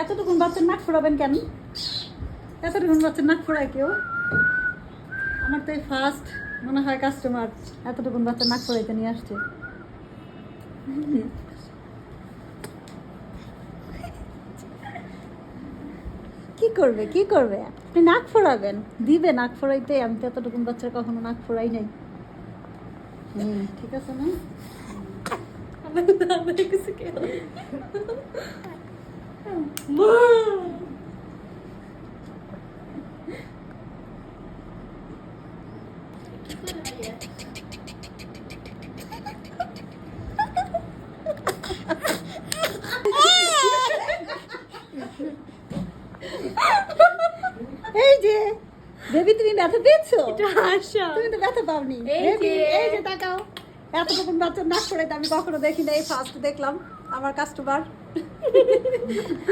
এতটুকুন বাচ্চার নাক ফোড়াবেন কেন? এতটুকুন বাচ্চার নাক ফোড়ায় কেউ? আমার তো এই ফার্স্ট মনে হয় কাস্টমার এতটুকুন বাচ্চার নাক ফোড়াইতে নিয়ে আসছে। কি করবে কি করবে? আপনি নাক ফোড়াবেন, দিবে নাক ফোড়াইতে? আমি তো এতটুকুন বাচ্চার কখনো নাক ফোড়াই নাই। ঠিক আছে না? এই যে বেবি, তুমি ব্যথা পেয়েছো? তুমি তো ব্যথা পাওনি। বেবি এই যে তাকাও, এতটুকুন বাচ্চার নাক ফোড়াইতে আমি কখনো দেখি না, এই ফার্স্ট দেখলাম আমার কাস্টমার।